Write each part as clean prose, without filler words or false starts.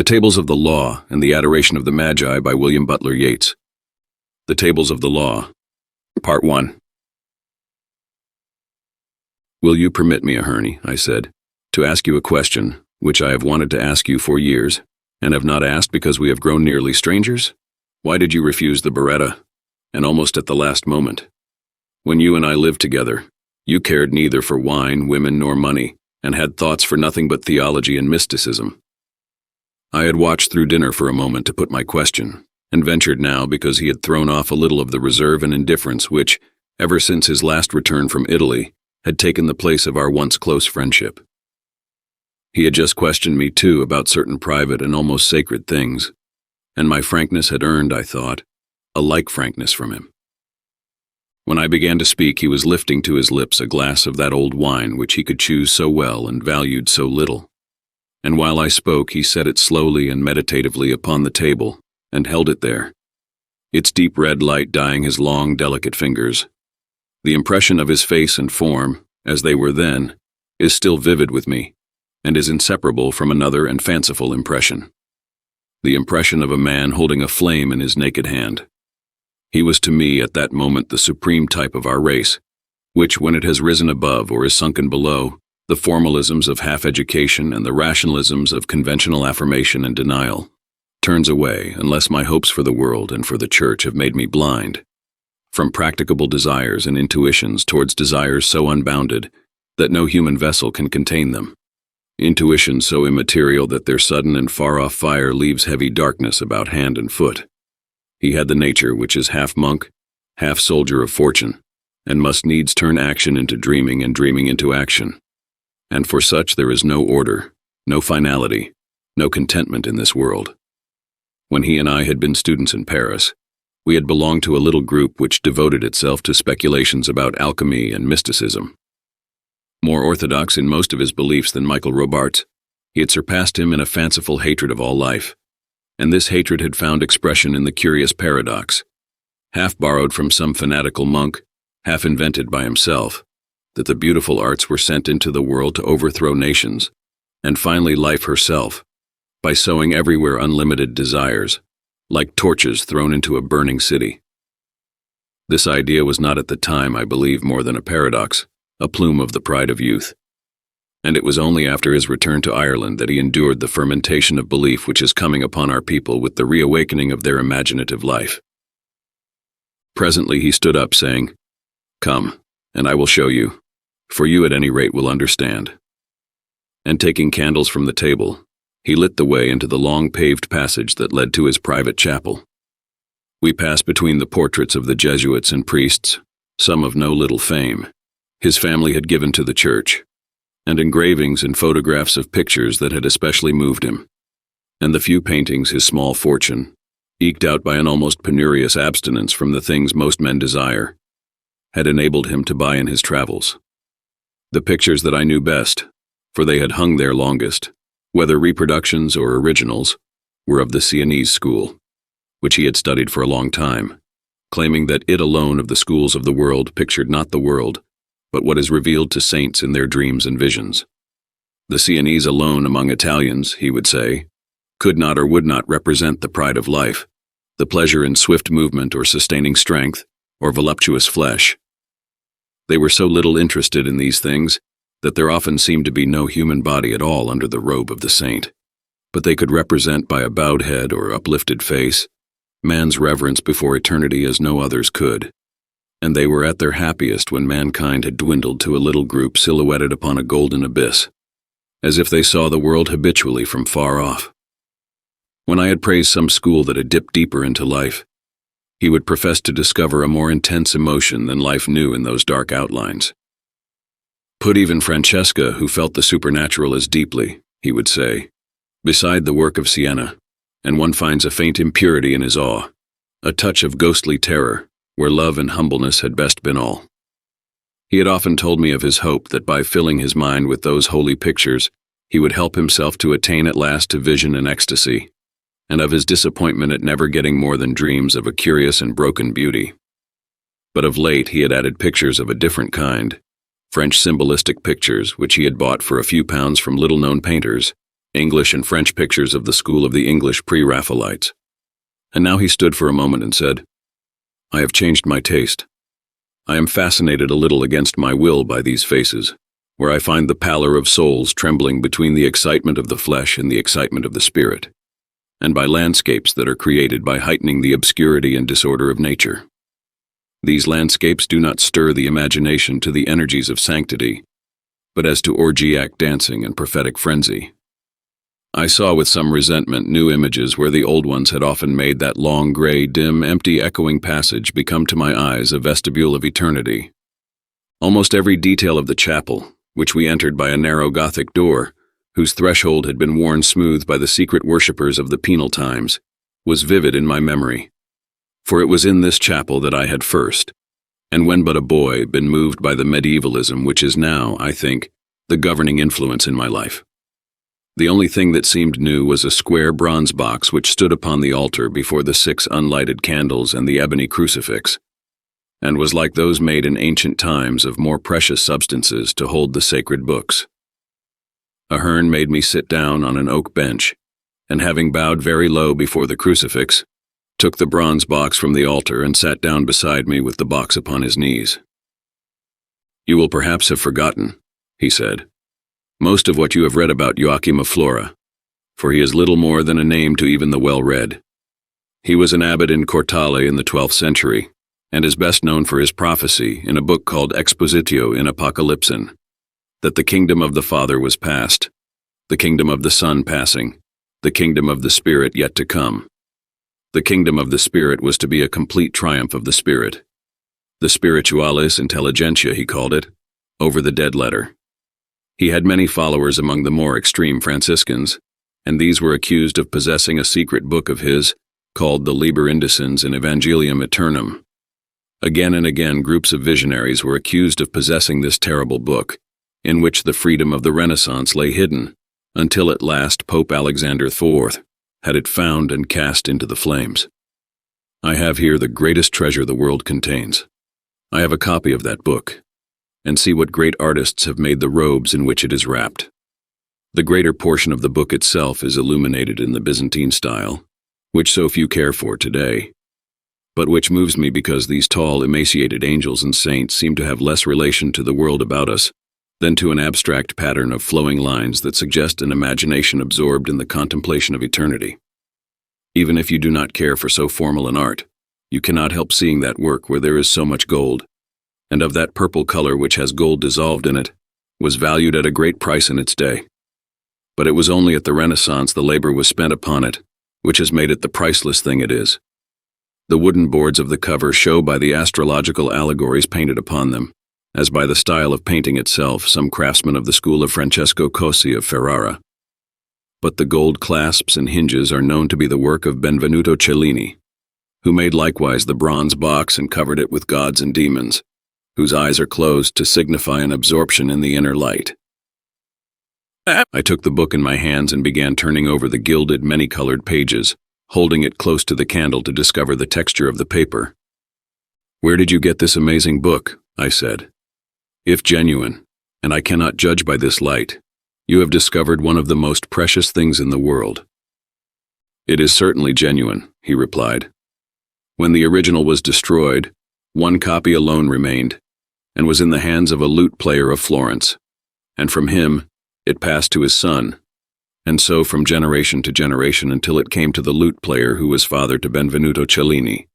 The Tables of the Law and The Adoration of the Magi by William Butler Yeats. The Tables of the Law, Part 1. "Will you permit me, Aherne," I said, "to ask you a question, which I have wanted to ask you for years, and have not asked because we have grown nearly strangers? Why did you refuse the Beretta, and almost at the last moment? When you and I lived together, you cared neither for wine, women, nor money, and had thoughts for nothing but theology and mysticism." I had watched through dinner for a moment to put my question, and ventured now because he had thrown off a little of the reserve and indifference which, ever since his last return from Italy, had taken the place of our once close friendship. He had just questioned me, too, about certain private and almost sacred things, and my frankness had earned, I thought, a like frankness from him. When I began to speak, he was lifting to his lips a glass of that old wine which he could choose so well and valued so little. And while I spoke, he set it slowly and meditatively upon the table, and held it there, its deep red light dyeing his long, delicate fingers. The impression of his face and form, as they were then, is still vivid with me, and is inseparable from another and fanciful impression. The impression of a man holding a flame in his naked hand. He was to me at that moment the supreme type of our race, which, when it has risen above or is sunken below the formalisms of half-education and the rationalisms of conventional affirmation and denial, turns away, unless my hopes for the world and for the Church have made me blind, from practicable desires and intuitions towards desires so unbounded that no human vessel can contain them, intuitions so immaterial that their sudden and far-off fire leaves heavy darkness about hand and foot. He had the nature which is half monk, half soldier of fortune, and must needs turn action into dreaming and dreaming into action. And for such there is no order, no finality, no contentment in this world. When he and I had been students in Paris, we had belonged to a little group which devoted itself to speculations about alchemy and mysticism. More orthodox in most of his beliefs than Michael Robartes, he had surpassed him in a fanciful hatred of all life, and this hatred had found expression in the curious paradox, half borrowed from some fanatical monk, half invented by himself, that the beautiful arts were sent into the world to overthrow nations, and finally life herself, by sowing everywhere unlimited desires, like torches thrown into a burning city. This idea was not at the time, I believe, more than a paradox, a plume of the pride of youth. And it was only after his return to Ireland that he endured the fermentation of belief which is coming upon our people with the reawakening of their imaginative life. Presently he stood up, saying, "Come, and I will show you, for you at any rate will understand." And taking candles from the table, he lit the way into the long paved passage that led to his private chapel. We passed between the portraits of the Jesuits and priests, some of no little fame, his family had given to the Church, and engravings and photographs of pictures that had especially moved him, and the few paintings his small fortune, eked out by an almost penurious abstinence from the things most men desire, had enabled him to buy in his travels. The pictures that I knew best, for they had hung there longest, whether reproductions or originals, were of the Sienese school, which he had studied for a long time, claiming that it alone of the schools of the world pictured not the world, but what is revealed to saints in their dreams and visions. The Sienese alone among Italians, he would say, could not or would not represent the pride of life, the pleasure in swift movement or sustaining strength, or voluptuous flesh. They were so little interested in these things that there often seemed to be no human body at all under the robe of the saint, but they could represent by a bowed head or uplifted face man's reverence before eternity as no others could, and they were at their happiest when mankind had dwindled to a little group silhouetted upon a golden abyss, as if they saw the world habitually from far off. When I had praised some school that had dipped deeper into life, he would profess to discover a more intense emotion than life knew in those dark outlines. "Put even Francesca, who felt the supernatural as deeply," he would say, "beside the work of Siena, and one finds a faint impurity in his awe, a touch of ghostly terror, where love and humbleness had best been all." He had often told me of his hope that by filling his mind with those holy pictures, he would help himself to attain at last to vision and ecstasy, and of his disappointment at never getting more than dreams of a curious and broken beauty. But of late he had added pictures of a different kind, French symbolistic pictures which he had bought for a few pounds from little-known painters, English and French pictures of the school of the English pre-Raphaelites. And now he stood for a moment and said, "I have changed my taste. I am fascinated a little against my will by these faces, where I find the pallor of souls trembling between the excitement of the flesh and the excitement of the spirit, and by landscapes that are created by heightening the obscurity and disorder of nature. These landscapes do not stir the imagination to the energies of sanctity, but as to orgiac dancing and prophetic frenzy. I saw with some resentment new images where the old ones had often made that long, gray, dim, empty, echoing passage become to my eyes a vestibule of eternity. Almost every detail of the chapel, which we entered by a narrow Gothic door, whose threshold had been worn smooth by the secret worshippers of the penal times, was vivid in my memory. For it was in this chapel that I had first, and when but a boy, been moved by the medievalism which is now, I think, the governing influence in my life. The only thing that seemed new was a square bronze box which stood upon the altar before the 6 unlighted candles and the ebony crucifix, and was like those made in ancient times of more precious substances to hold the sacred books. Ahern made me sit down on an oak bench, and having bowed very low before the crucifix, took the bronze box from the altar and sat down beside me with the box upon his knees. "You will perhaps have forgotten," he said, "most of what you have read about Joachim of Flora, for he is little more than a name to even the well-read. He was an abbot in Cortale in the 12th century, and is best known for his prophecy in a book called Expositio in Apocalypsin, that the kingdom of the Father was past, the kingdom of the Son passing, the kingdom of the Spirit yet to come. The kingdom of the Spirit was to be a complete triumph of the Spirit. The spiritualis intelligentsia, he called it, over the dead letter. He had many followers among the more extreme Franciscans, and these were accused of possessing a secret book of his, called the Liber Indicens in Evangelium Aeternum. Again and again groups of visionaries were accused of possessing this terrible book, in which the freedom of the Renaissance lay hidden, until at last Pope Alexander IV had it found and cast into the flames. I have here the greatest treasure the world contains. I have a copy of that book, and see what great artists have made the robes in which it is wrapped. The greater portion of the book itself is illuminated in the Byzantine style, which so few care for today, but which moves me because these tall, emaciated angels and saints seem to have less relation to the world about us than to an abstract pattern of flowing lines that suggest an imagination absorbed in the contemplation of eternity. Even if you do not care for so formal an art, you cannot help seeing that work where there is so much gold, and of that purple color which has gold dissolved in it, was valued at a great price in its day. But it was only at the Renaissance the labor was spent upon it, which has made it the priceless thing it is. The wooden boards of the cover show by the astrological allegories painted upon them, as by the style of painting itself, some craftsman of the school of Francesco Cosi of Ferrara. But the gold clasps and hinges are known to be the work of Benvenuto Cellini, who made likewise the bronze box and covered it with gods and demons, whose eyes are closed to signify an absorption in the inner light. I took the book in my hands and began turning over the gilded, many-colored pages, holding it close to the candle to discover the texture of the paper. "Where did you get this amazing book?" I said. "If genuine, and I cannot judge by this light, you have discovered one of the most precious things in the world." "It is certainly genuine," he replied. "When the original was destroyed, one copy alone remained, and was in the hands of a lute player of Florence, and from him it passed to his son, and so from generation to generation until it came to the lute player who was father to Benvenuto Cellini,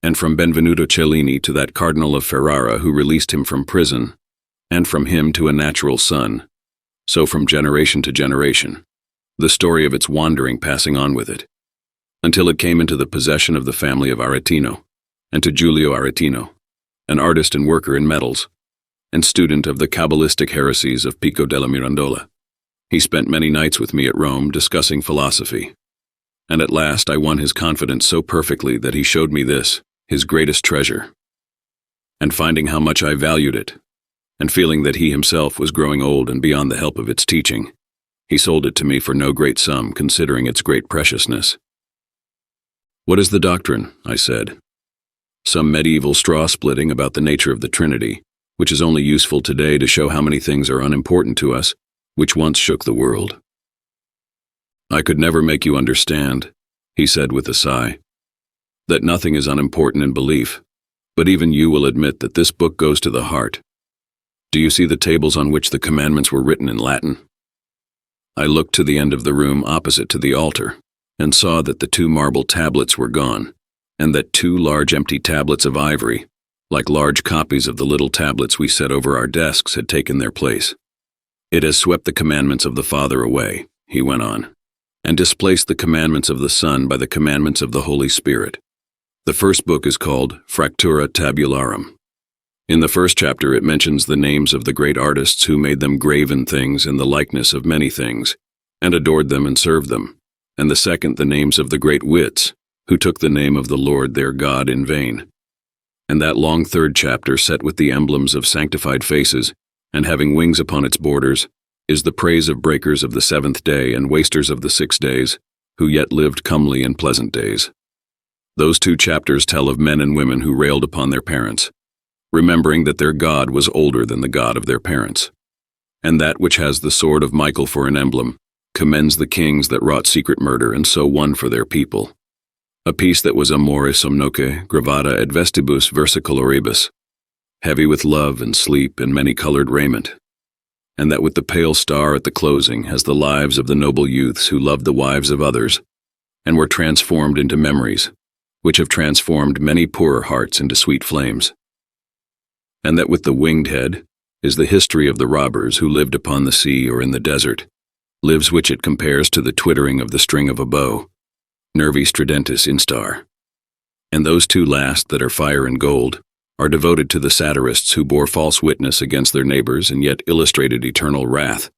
and from Benvenuto Cellini to that Cardinal of Ferrara who released him from prison, and from him to a natural son, so from generation to generation, the story of its wandering passing on with it, until it came into the possession of the family of Aretino, and to Giulio Aretino, an artist and worker in metals, and student of the Kabbalistic heresies of Pico della Mirandola. He spent many nights with me at Rome discussing philosophy, and at last I won his confidence so perfectly that he showed me this, his greatest treasure. And finding how much I valued it, and feeling that he himself was growing old and beyond the help of its teaching, he sold it to me for no great sum considering its great preciousness." "What is the doctrine?" I said. "Some medieval straw-splitting about the nature of the Trinity, which is only useful today to show how many things are unimportant to us, which once shook the world." I could never make you understand, he said with a sigh, that nothing is unimportant in belief, but even you will admit that this book goes to the heart. Do you see the tables on which the commandments were written in Latin? I looked to the end of the room opposite to the altar, and saw that the 2 marble tablets were gone, and that 2 large empty tablets of ivory, like large copies of the little tablets we set over our desks, had taken their place. It has swept the commandments of the Father away, he went on, and displaced the commandments of the Son by the commandments of the Holy Spirit. The first book is called Fractura Tabularum. In the first chapter it mentions the names of the great artists who made them graven things in the likeness of many things, and adored them and served them, and the second the names of the great wits, who took the name of the Lord their God in vain. And that long third chapter, set with the emblems of sanctified faces, and having wings upon its borders, is the praise of breakers of the 7th day and wasters of the 6 days, who yet lived comely and pleasant days. Those 2 chapters tell of men and women who railed upon their parents, remembering that their God was older than the God of their parents. And that which has the sword of Michael for an emblem commends the kings that wrought secret murder and so won for their people. A piece that was amore somnoque gravata et vestibus versicoloribus, heavy with love and sleep and many-colored raiment, and that with the pale star at the closing has the lives of the noble youths who loved the wives of others, and were transformed into memories, which have transformed many poorer hearts into sweet flames. And that with the winged head is the history of the robbers who lived upon the sea or in the desert, lives which it compares to the twittering of the string of a bow, nervi stridentis instar. And those 2 last, that are fire and gold, are devoted to the satirists who bore false witness against their neighbors and yet illustrated eternal wrath,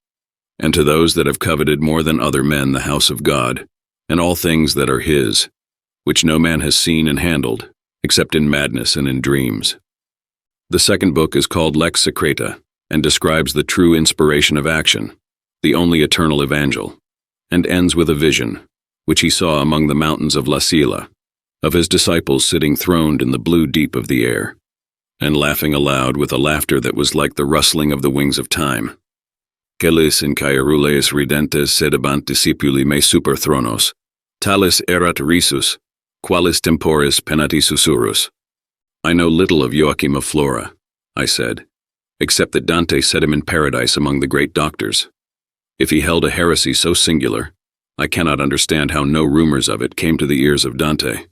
and to those that have coveted more than other men the house of God, and all things that are his, which no man has seen and handled, except in madness and in dreams. The second book is called Lex Secreta, and describes the true inspiration of action, the only eternal evangel, and ends with a vision, which he saw among the mountains of La Silla, of his disciples sitting throned in the blue deep of the air, and laughing aloud with a laughter that was like the rustling of the wings of time. Celis in caerules ridentes sedebant discipuli me super thronos, talis erat risus, qualis temporis penati susurrus. I know little of Joachim of Flora, I said, except that Dante set him in paradise among the great doctors. If he held a heresy so singular, I cannot understand how no rumors of it came to the ears of Dante,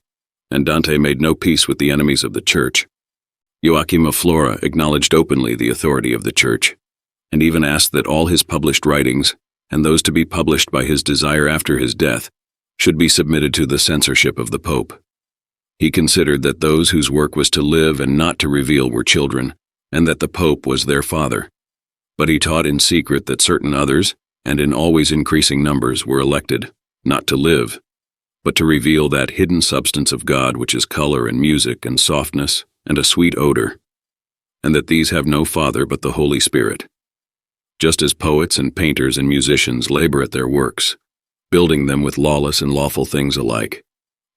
and Dante made no peace with the enemies of the Church. Joachim of Flora acknowledged openly the authority of the Church, and even asked that all his published writings, and those to be published by his desire after his death, should be submitted to the censorship of the Pope. He considered that those whose work was to live and not to reveal were children, and that the Pope was their father. But he taught in secret that certain others, and in always increasing numbers, were elected, not to live, but to reveal that hidden substance of God which is color and music and softness and a sweet odor, and that these have no father but the Holy Spirit. Just as poets and painters and musicians labor at their works, building them with lawless and lawful things alike,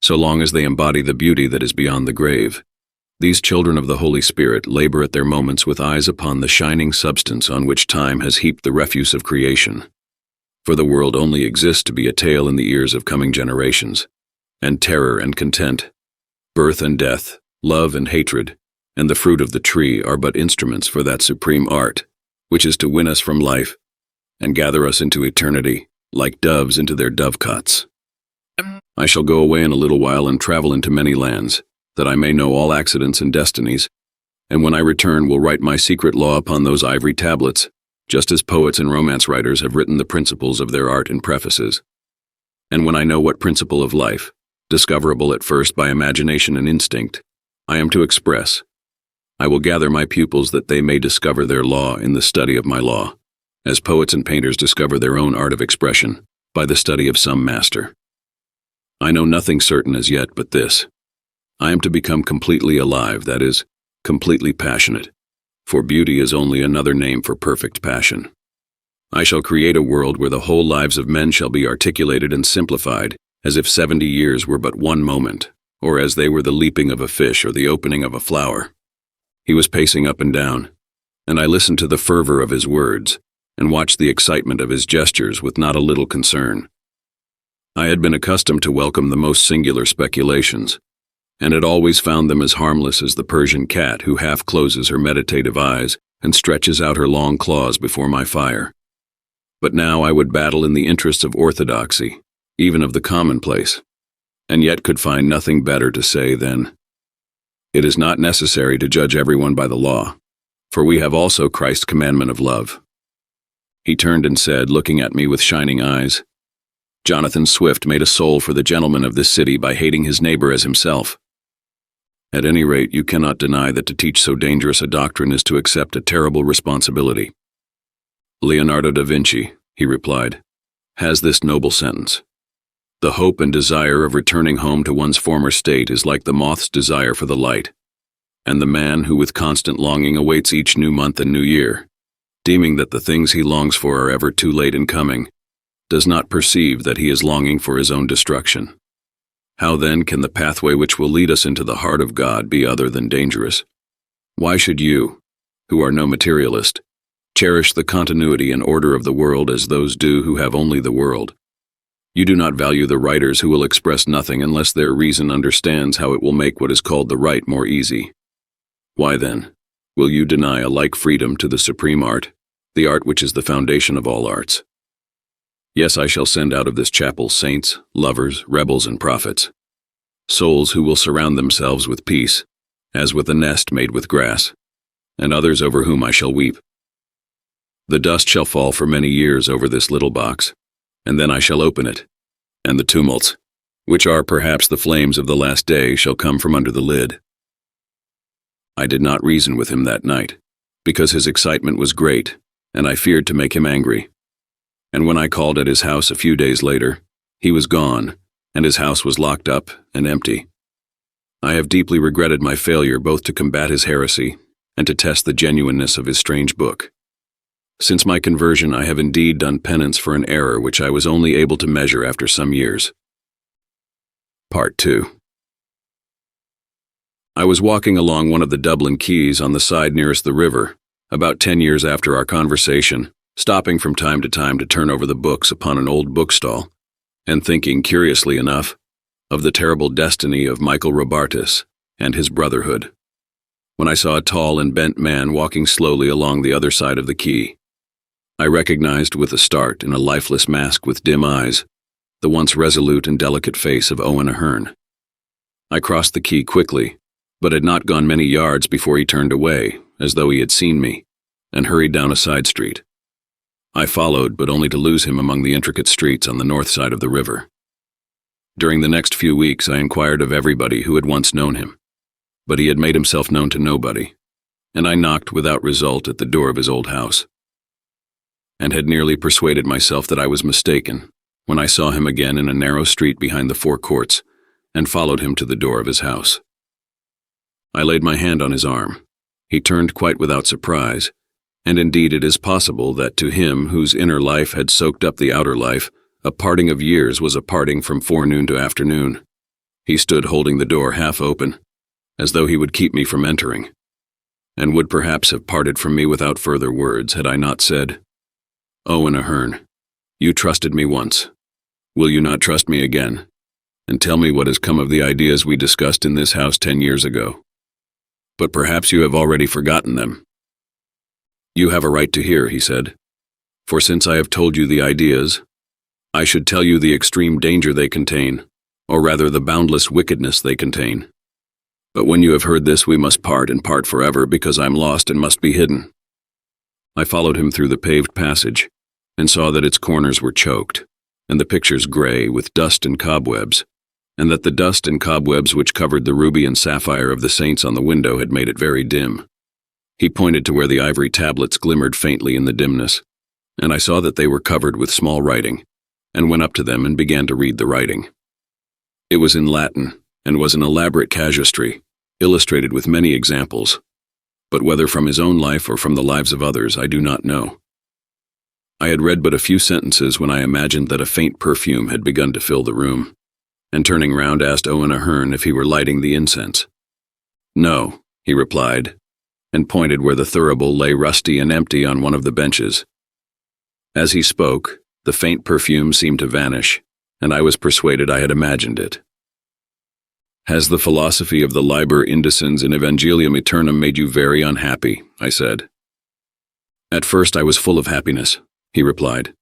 so long as they embody the beauty that is beyond the grave, these children of the Holy Spirit labor at their moments with eyes upon the shining substance on which time has heaped the refuse of creation. For the world only exists to be a tale in the ears of coming generations, and terror and content, birth and death, love and hatred, and the fruit of the tree are but instruments for that supreme art, which is to win us from life, and gather us into eternity, like doves into their dovecots. I shall go away in a little while and travel into many lands, that I may know all accidents and destinies, and when I return will write my secret law upon those ivory tablets, just as poets and romance writers have written the principles of their art in prefaces. And when I know what principle of life, discoverable at first by imagination and instinct, I am to express, I will gather my pupils that they may discover their law in the study of my law, as poets and painters discover their own art of expression by the study of some master. I know nothing certain as yet but this. I am to become completely alive, that is, completely passionate, for beauty is only another name for perfect passion. I shall create a world where the whole lives of men shall be articulated and simplified, as if 70 years were but one moment, or as they were the leaping of a fish or the opening of a flower. He was pacing up and down, and I listened to the fervor of his words, and watched the excitement of his gestures with not a little concern. I had been accustomed to welcome the most singular speculations, and had always found them as harmless as the Persian cat who half closes her meditative eyes and stretches out her long claws before my fire. But now I would battle in the interests of orthodoxy, even of the commonplace, and yet could find nothing better to say than, "It is not necessary to judge everyone by the law, for we have also Christ's commandment of love." He turned and said, looking at me with shining eyes, "Jonathan Swift made a soul for the gentleman of this city by hating his neighbor as himself. At any rate, you cannot deny that to teach so dangerous a doctrine is to accept a terrible responsibility." "Leonardo da Vinci," he replied, "has this noble sentence. The hope and desire of returning home to one's former state is like the moth's desire for the light, and the man who with constant longing awaits each new month and new year, deeming that the things he longs for are ever too late in coming, does not perceive that he is longing for his own destruction. How then can the pathway which will lead us into the heart of God be other than dangerous? Why should you, who are no materialist, cherish the continuity and order of the world as those do who have only the world? You do not value the writers who will express nothing unless their reason understands how it will make what is called the right more easy. Why then, will you deny a like freedom to the supreme art, the art which is the foundation of all arts? Yes, I shall send out of this chapel saints, lovers, rebels, and prophets, souls who will surround themselves with peace, as with a nest made with grass, and others over whom I shall weep. The dust shall fall for many years over this little box, and then I shall open it, and the tumults, which are perhaps the flames of the last day, shall come from under the lid." I did not reason with him that night, because his excitement was great, and I feared to make him angry. And when I called at his house a few days later, he was gone, and his house was locked up and empty. I have deeply regretted my failure both to combat his heresy and to test the genuineness of his strange book. Since my conversion, I have indeed done penance for an error which I was only able to measure after some years. Part 2. I was walking along one of the Dublin quays on the side nearest the river, about 10 years after our conversation, stopping from time to turn over the books upon an old bookstall, and thinking, curiously enough, of the terrible destiny of Michael Robartes and his brotherhood, when I saw a tall and bent man walking slowly along the other side of the quay. I recognized with a start, in a lifeless mask with dim eyes, the once resolute and delicate face of Owen Aherne. I crossed the quay quickly, but had not gone many yards before he turned away, as though he had seen me, and hurried down a side street. I followed, but only to lose him among the intricate streets on the north side of the river. During the next few weeks I inquired of everybody who had once known him, but he had made himself known to nobody, and I knocked without result at the door of his old house, and had nearly persuaded myself that I was mistaken, when I saw him again in a narrow street behind the Four Courts, and followed him to the door of his house. I laid my hand on his arm. He turned quite without surprise, and indeed it is possible that to him whose inner life had soaked up the outer life, a parting of years was a parting from forenoon to afternoon. He stood holding the door half open, as though he would keep me from entering, and would perhaps have parted from me without further words had I not said, "Owen Aherne, you trusted me once. Will you not trust me again, and tell me what has come of the ideas we discussed in this house 10 years ago? But perhaps you have already forgotten them." "You have a right to hear," he said, "for since I have told you the ideas, I should tell you the extreme danger they contain, or rather the boundless wickedness they contain. But when you have heard this, we must part, and part forever, because I am lost and must be hidden." I followed him through the paved passage, and saw that its corners were choked, and the pictures gray with dust and cobwebs, and that the dust and cobwebs which covered the ruby and sapphire of the saints on the window had made it very dim. He pointed to where the ivory tablets glimmered faintly in the dimness, and I saw that they were covered with small writing, and went up to them and began to read the writing. It was in Latin, and was an elaborate casuistry, illustrated with many examples, but whether from his own life or from the lives of others, I do not know. I had read but a few sentences when I imagined that a faint perfume had begun to fill the room, and turning round asked Owen Aherne if he were lighting the incense. "No," he replied, and pointed where the thurible lay rusty and empty on one of the benches. As he spoke, the faint perfume seemed to vanish, and I was persuaded I had imagined it. "Has the philosophy of the Liber Indecens in Evangelium Aeternum made you very unhappy?" I said. "At first I was full of happiness," he replied,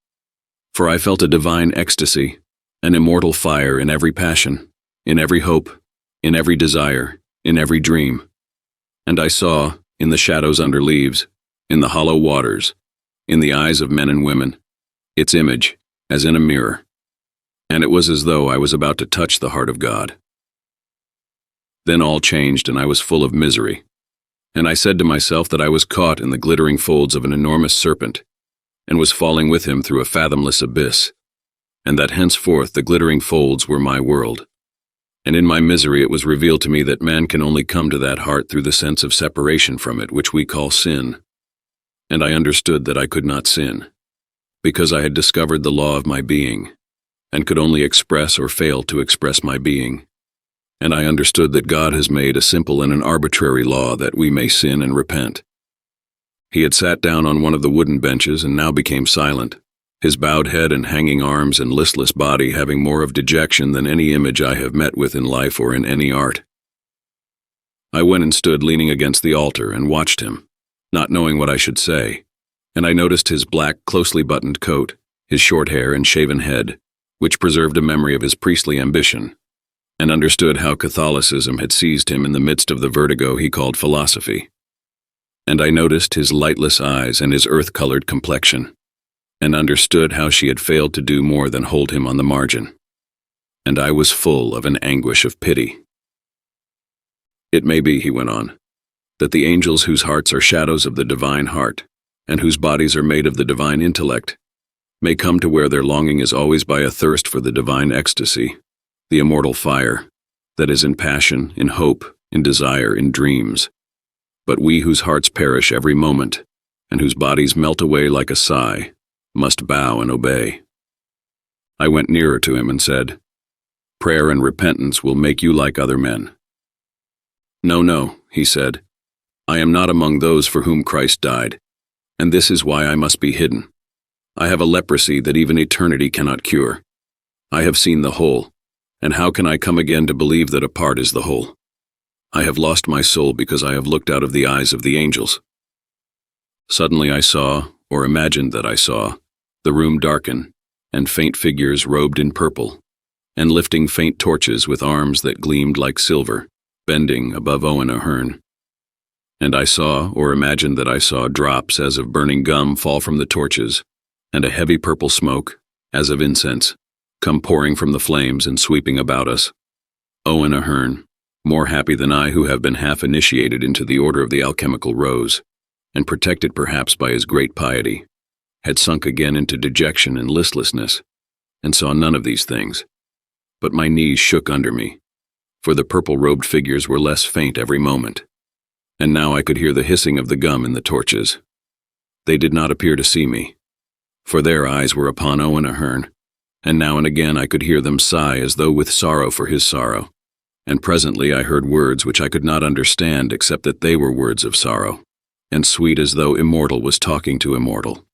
"for I felt a divine ecstasy, an immortal fire in every passion, in every hope, in every desire, in every dream. And I saw, in the shadows under leaves, in the hollow waters, in the eyes of men and women, its image, as in a mirror. And it was as though I was about to touch the heart of God. Then all changed and I was full of misery. And I said to myself that I was caught in the glittering folds of an enormous serpent, and was falling with him through a fathomless abyss, and that henceforth the glittering folds were my world. And in my misery it was revealed to me that man can only come to that heart through the sense of separation from it, which we call sin. And I understood that I could not sin, because I had discovered the law of my being, and could only express or fail to express my being. And I understood that God has made a simple and an arbitrary law that we may sin and repent." He had sat down on one of the wooden benches and now became silent, his bowed head and hanging arms and listless body having more of dejection than any image I have met with in life or in any art. I went and stood leaning against the altar and watched him, not knowing what I should say, and I noticed his black, closely buttoned coat, his short hair and shaven head, which preserved a memory of his priestly ambition, and understood how Catholicism had seized him in the midst of the vertigo he called philosophy. And I noticed his lightless eyes and his earth-colored complexion, and understood how she had failed to do more than hold him on the margin. And I was full of an anguish of pity. "It may be," he went on, "that the angels whose hearts are shadows of the divine heart, and whose bodies are made of the divine intellect, may come to where their longing is always by a thirst for the divine ecstasy, the immortal fire, that is in passion, in hope, in desire, in dreams. But we whose hearts perish every moment, and whose bodies melt away like a sigh, must bow and obey." I went nearer to him and said, "Prayer and repentance will make you like other men." "No, no," he said, "I am not among those for whom Christ died, and this is why I must be hidden. I have a leprosy that even eternity cannot cure. I have seen the whole, and how can I come again to believe that a part is the whole? I have lost my soul because I have looked out of the eyes of the angels." Suddenly I saw, or imagined that I saw, the room darken, and faint figures robed in purple, and lifting faint torches with arms that gleamed like silver, bending above Owen Ahern. And I saw, or imagined that I saw, drops as of burning gum fall from the torches, and a heavy purple smoke, as of incense, come pouring from the flames and sweeping about us. Owen Ahern, more happy than I who have been half initiated into the order of the alchemical rose, and protected perhaps by his great piety, had sunk again into dejection and listlessness, and saw none of these things. But my knees shook under me, for the purple-robed figures were less faint every moment, and now I could hear the hissing of the gum in the torches. They did not appear to see me, for their eyes were upon Owen Ahern, and now and again I could hear them sigh as though with sorrow for his sorrow, and presently I heard words which I could not understand except that they were words of sorrow, and sweet as though immortal was talking to immortal.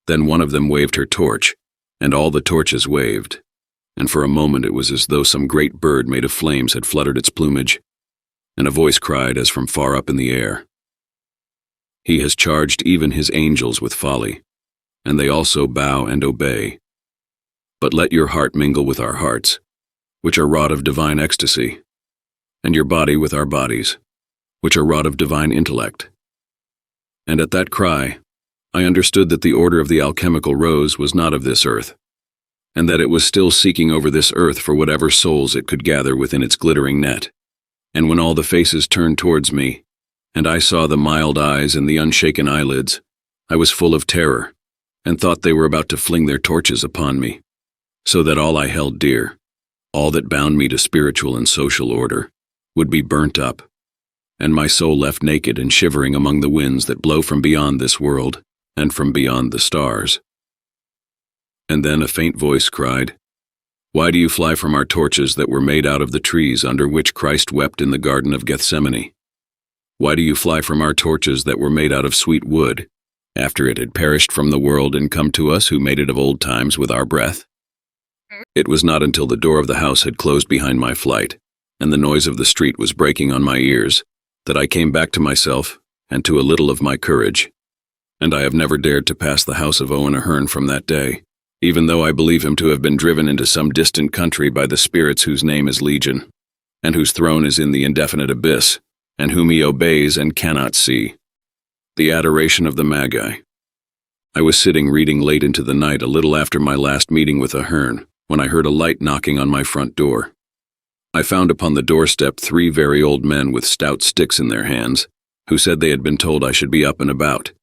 Then one of them waved her torch, and all the torches waved, and for a moment it was as though some great bird made of flames had fluttered its plumage, and a voice cried as from far up in the air, "He has charged even his angels with folly, and they also bow and obey. But let your heart mingle with our hearts, which are wrought of divine ecstasy, and your body with our bodies, which are wrought of divine intellect." And at that cry, I understood that the order of the alchemical rose was not of this earth, and that it was still seeking over this earth for whatever souls it could gather within its glittering net. And when all the faces turned towards me, and I saw the mild eyes and the unshaken eyelids, I was full of terror, and thought they were about to fling their torches upon me, so that all I held dear, all that bound me to spiritual and social order, would be burnt up, and my soul left naked and shivering among the winds that blow from beyond this world, and from beyond the stars. And then a faint voice cried, "Why do you fly from our torches that were made out of the trees under which Christ wept in the Garden of Gethsemane? Why do you fly from our torches that were made out of sweet wood, after it had perished from the world and come to us who made it of old times with our breath?" It was not until the door of the house had closed behind my flight, and the noise of the street was breaking on my ears, that I came back to myself and to a little of my courage. And I have never dared to pass the house of Owen Aherne from that day, even though I believe him to have been driven into some distant country by the spirits whose name is Legion, and whose throne is in the indefinite abyss, and whom he obeys and cannot see. The Adoration of the Magi. I was sitting reading late into the night a little after my last meeting with Aherne, when I heard a light knocking on my front door. I found upon the doorstep 3 very old men with stout sticks in their hands, who said they had been told I should be up and about,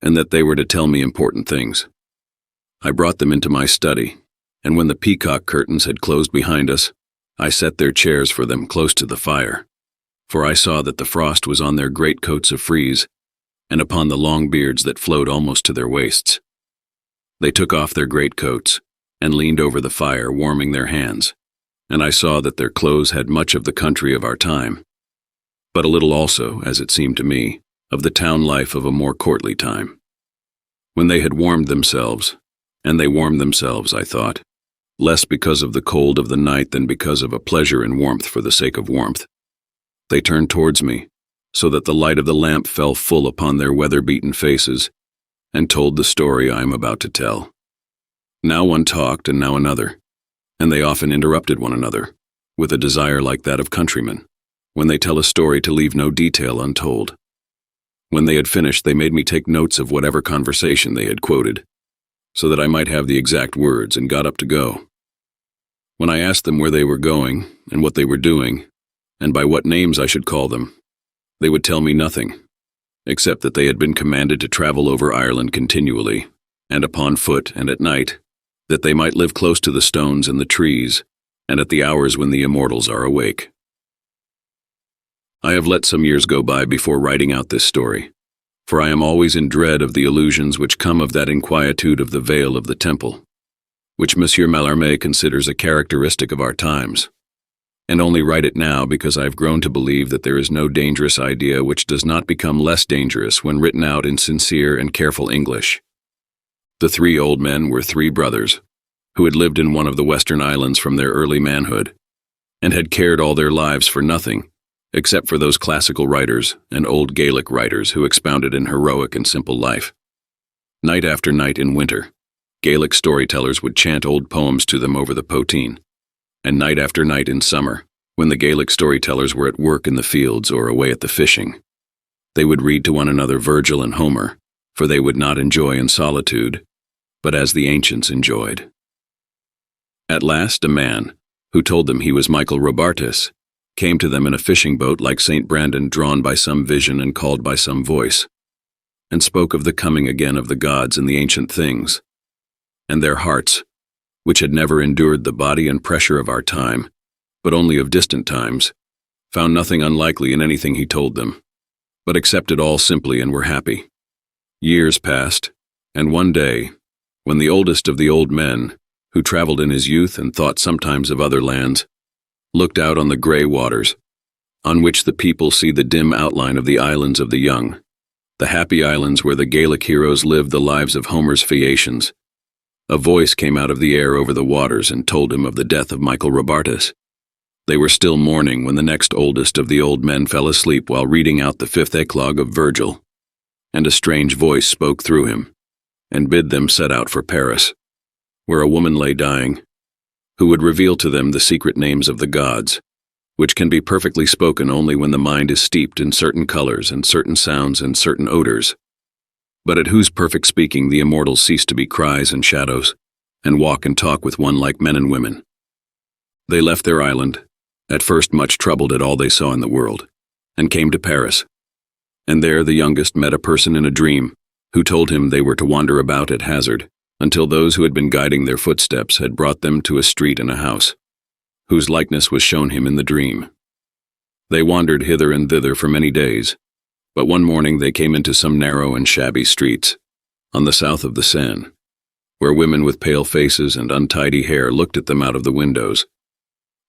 and that they were to tell me important things. I brought them into my study, and when the peacock curtains had closed behind us, I set their chairs for them close to the fire, for I saw that the frost was on their great coats of frieze, and upon the long beards that flowed almost to their waists. They took off their great coats, and leaned over the fire, warming their hands, and I saw that their clothes had much of the country of our time, but a little also, as it seemed to me, of the town life of a more courtly time. When they had warmed themselves, and they warmed themselves, I thought, less because of the cold of the night than because of a pleasure in warmth for the sake of warmth, they turned towards me, so that the light of the lamp fell full upon their weather-beaten faces, and told the story I am about to tell. Now one talked and now another, and they often interrupted one another, with a desire like that of countrymen, when they tell a story to leave no detail untold. When they had finished, they made me take notes of whatever conversation they had quoted, so that I might have the exact words, and got up to go. When I asked them where they were going, and what they were doing, and by what names I should call them, they would tell me nothing, except that they had been commanded to travel over Ireland continually, and upon foot and at night, that they might live close to the stones and the trees, and at the hours when the immortals are awake. I have let some years go by before writing out this story, for I am always in dread of the illusions which come of that inquietude of the veil of the temple, which Monsieur Mallarmé considers a characteristic of our times, and only write it now because I have grown to believe that there is no dangerous idea which does not become less dangerous when written out in sincere and careful English. The 3 old men were 3 brothers, who had lived in one of the Western Islands from their early manhood, and had cared all their lives for nothing, except for those classical writers and old Gaelic writers who expounded an heroic and simple life. Night after night in winter, Gaelic storytellers would chant old poems to them over the poteen, and night after night in summer, when the Gaelic storytellers were at work in the fields or away at the fishing, they would read to one another Virgil and Homer, for they would not enjoy in solitude, but as the ancients enjoyed. At last a man, who told them he was Michael Robartes, came to them in a fishing boat like St. Brandon, drawn by some vision and called by some voice, and spoke of the coming again of the gods and the ancient things, and their hearts, which had never endured the body and pressure of our time, but only of distant times, found nothing unlikely in anything he told them, but accepted all simply and were happy. Years passed, and one day, when the oldest of the old men, who traveled in his youth and thought sometimes of other lands, looked out on the grey waters, on which the people see the dim outline of the islands of the young, the happy islands where the Gaelic heroes lived the lives of Homer's Phaeacians, a voice came out of the air over the waters and told him of the death of Michael Robartes. They were still mourning when the next oldest of the old men fell asleep while reading out the 5th eclogue of Virgil, and a strange voice spoke through him, and bid them set out for Paris, where a woman lay dying, who would reveal to them the secret names of the gods, which can be perfectly spoken only when the mind is steeped in certain colors and certain sounds and certain odors, but at whose perfect speaking the immortals cease to be cries and shadows, and walk and talk with one like men and women. They left their island, at first much troubled at all they saw in the world, and came to Paris, and there the youngest met a person in a dream, who told him they were to wander about at hazard, until those who had been guiding their footsteps had brought them to a street and a house, whose likeness was shown him in the dream. They wandered hither and thither for many days, but one morning they came into some narrow and shabby streets, on the south of the Seine, where women with pale faces and untidy hair looked at them out of the windows,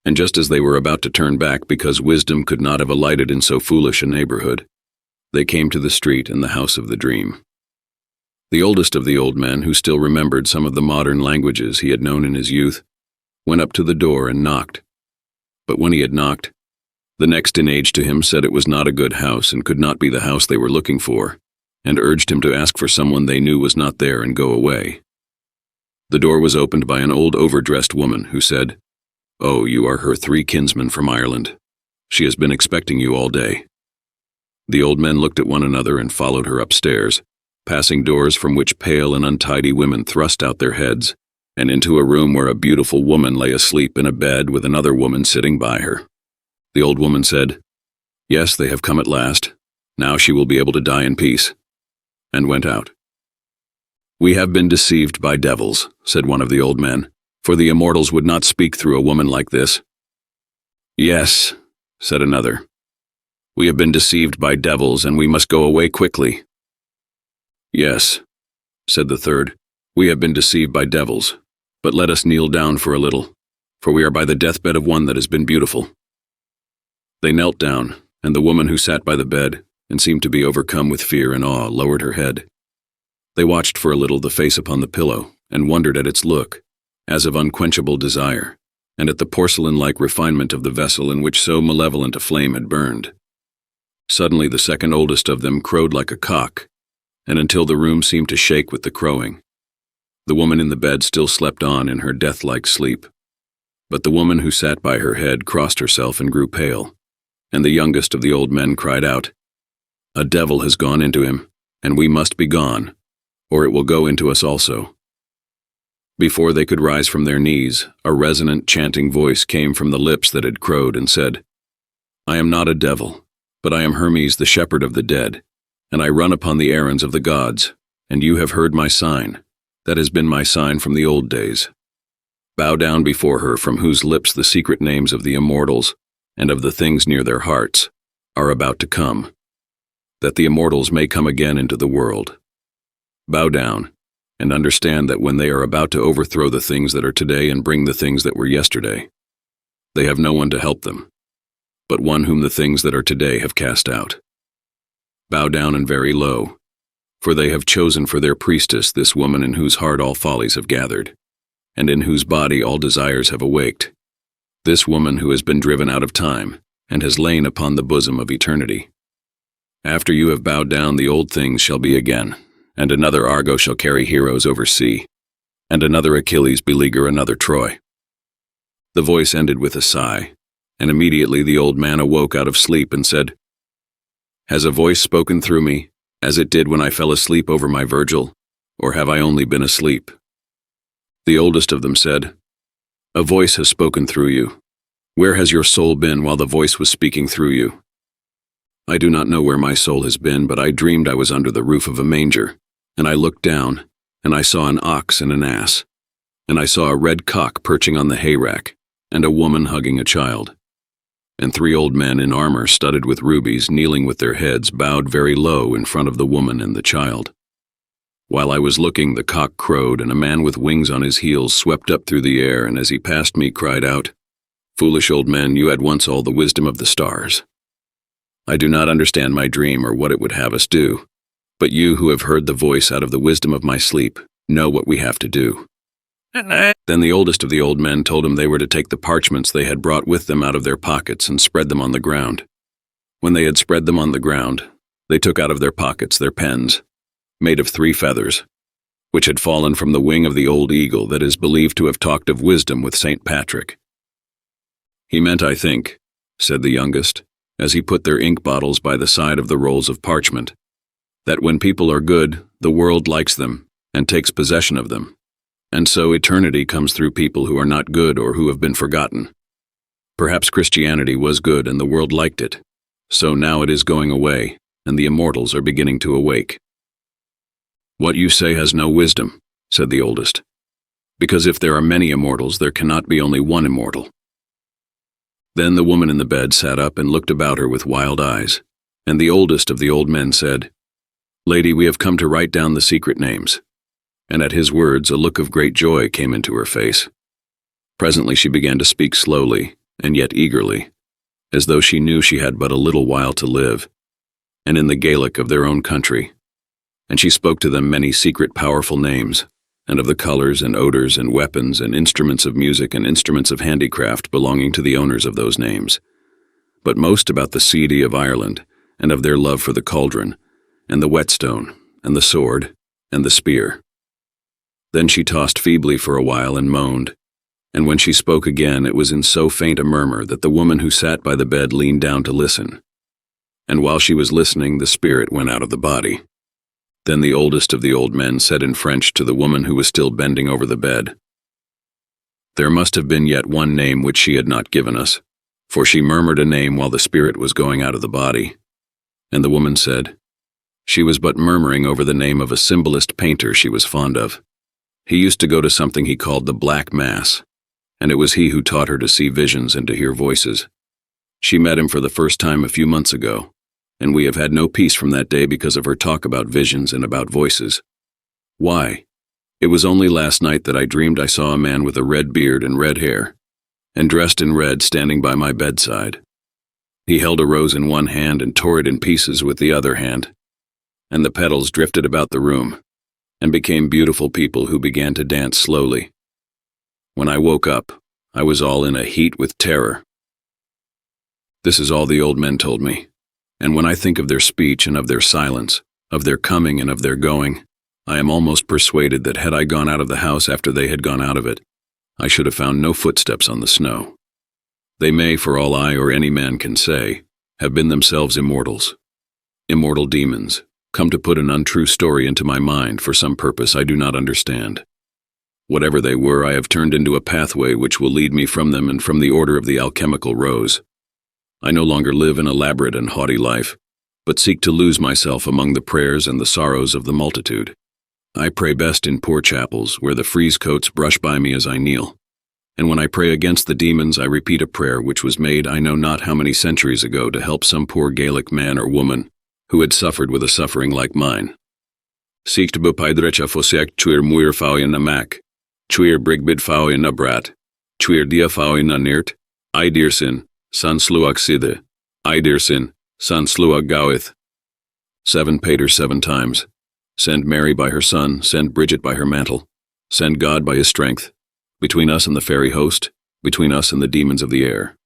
and just as they were about to turn back because wisdom could not have alighted in so foolish a neighborhood, they came to the street and the house of the dream. The oldest of the old men, who still remembered some of the modern languages he had known in his youth, went up to the door and knocked. But when he had knocked, the next in age to him said it was not a good house and could not be the house they were looking for, and urged him to ask for someone they knew was not there and go away. The door was opened by an old overdressed woman who said, "Oh, you are her 3 kinsmen from Ireland. She has been expecting you all day." The old men looked at one another and followed her upstairs, passing doors from which pale and untidy women thrust out their heads, and into a room where a beautiful woman lay asleep in a bed with another woman sitting by her. The old woman said, "Yes, they have come at last. Now she will be able to die in peace," and went out. "We have been deceived by devils," said one of the old men, "for the immortals would not speak through a woman like this." "Yes," said another. "We have been deceived by devils, and we must go away quickly." "Yes," said the third, "we have been deceived by devils, but let us kneel down for a little, for we are by the deathbed of one that has been beautiful." They knelt down, and the woman who sat by the bed, and seemed to be overcome with fear and awe, lowered her head. They watched for a little the face upon the pillow, and wondered at its look, as of unquenchable desire, and at the porcelain-like refinement of the vessel in which so malevolent a flame had burned. Suddenly the second oldest of them crowed like a cock, and until the room seemed to shake with the crowing. The woman in the bed still slept on in her death-like sleep, but the woman who sat by her head crossed herself and grew pale, and the youngest of the old men cried out, "A devil has gone into him, and we must be gone, or it will go into us also." Before they could rise from their knees, a resonant, chanting voice came from the lips that had crowed and said, "I am not a devil, but I am Hermes, the shepherd of the dead, and I run upon the errands of the gods, and you have heard my sign. That has been my sign from the old days. Bow down before her from whose lips the secret names of the immortals and of the things near their hearts are about to come, that the immortals may come again into the world. Bow down, and understand that when they are about to overthrow the things that are today and bring the things that were yesterday, they have no one to help them, but one whom the things that are today have cast out. Bow down and very low, for they have chosen for their priestess this woman in whose heart all follies have gathered, and in whose body all desires have awaked, this woman who has been driven out of time and has lain upon the bosom of eternity. After you have bowed down, the old things shall be again, and another Argo shall carry heroes over sea, and another Achilles beleaguer another Troy." The voice ended with a sigh, and immediately the old man awoke out of sleep and said, "Has a voice spoken through me, as it did when I fell asleep over my Virgil, or have I only been asleep?" The oldest of them said, "A voice has spoken through you. Where has your soul been while the voice was speaking through you?" "I do not know where my soul has been, but I dreamed I was under the roof of a manger, and I looked down, and I saw an ox and an ass, and I saw a red cock perching on the hayrack, and a woman hugging a child, and 3 old men in armor studded with rubies, kneeling with their heads bowed very low in front of the woman and the child. While I was looking, the cock crowed, and a man with wings on his heels swept up through the air, and as he passed me cried out, 'Foolish old men, you had once all the wisdom of the stars. I do not understand my dream or what it would have us do, but you who have heard the voice out of the wisdom of my sleep know what we have to do.' Then the oldest of the old men told him they were to take the parchments they had brought with them out of their pockets and spread them on the ground. When they had spread them on the ground, they took out of their pockets their pens, made of 3 feathers, which had fallen from the wing of the old eagle that is believed to have talked of wisdom with St. Patrick. He meant, I think," said the youngest, as he put their ink bottles by the side of the rolls of parchment, "that when people are good, the world likes them and takes possession of them, and so eternity comes through people who are not good or who have been forgotten. Perhaps Christianity was good and the world liked it, so now it is going away, and the immortals are beginning to awake." "What you say has no wisdom," said the oldest, "because if there are many immortals, there cannot be only one immortal." Then the woman in the bed sat up and looked about her with wild eyes, and the oldest of the old men said, "Lady, we have come to write down the secret names." And at his words a look of great joy came into her face. Presently she began to speak slowly, and yet eagerly, as though she knew she had but a little while to live, and in the Gaelic of their own country, and she spoke to them many secret powerful names, and of the colors and odors and weapons and instruments of music and instruments of handicraft belonging to the owners of those names, but most about the Ceti of Ireland, and of their love for the cauldron, and the whetstone, and the sword, and the spear. Then she tossed feebly for a while and moaned, and when she spoke again it was in so faint a murmur that the woman who sat by the bed leaned down to listen. And while she was listening, the spirit went out of the body. Then the oldest of the old men said in French to the woman who was still bending over the bed, "There must have been yet one name which she had not given us, for she murmured a name while the spirit was going out of the body." And the woman said, "She was but murmuring over the name of a symbolist painter she was fond of. He used to go to something he called the Black Mass, and it was he who taught her to see visions and to hear voices. She met him for the first time a few months ago, and we have had no peace from that day because of her talk about visions and about voices. Why? It was only last night that I dreamed I saw a man with a red beard and red hair, and dressed in red standing by my bedside. He held a rose in one hand and tore it in pieces with the other hand, and the petals drifted about the room, and became beautiful people who began to dance slowly. When I woke up, I was all in a heat with terror." This is all the old men told me, and when I think of their speech and of their silence, of their coming and of their going, I am almost persuaded that had I gone out of the house after they had gone out of it, I should have found no footsteps on the snow. They may, for all I or any man can say, have been themselves immortals. Immortal demons, come to put an untrue story into my mind for some purpose I do not understand. Whatever they were, I have turned into a pathway which will lead me from them and from the order of the alchemical rose. I no longer live an elaborate and haughty life, but seek to lose myself among the prayers and the sorrows of the multitude. I pray best in poor chapels, where the frieze coats brush by me as I kneel. And when I pray against the demons, I repeat a prayer which was made I know not how many centuries ago to help some poor Gaelic man or woman who had suffered with a suffering like mine. Seek to bepaidrecha fosek chuir muir fauin na mac, chuir brigbid fauin na brat, chuir dia fauin na nirt, idirsin, san sluag side, idirsin, san sluag gawith. 7 pater 7 times. Send Mary by her son, send Bridget by her mantle, send God by his strength, between us and the fairy host, between us and the demons of the air.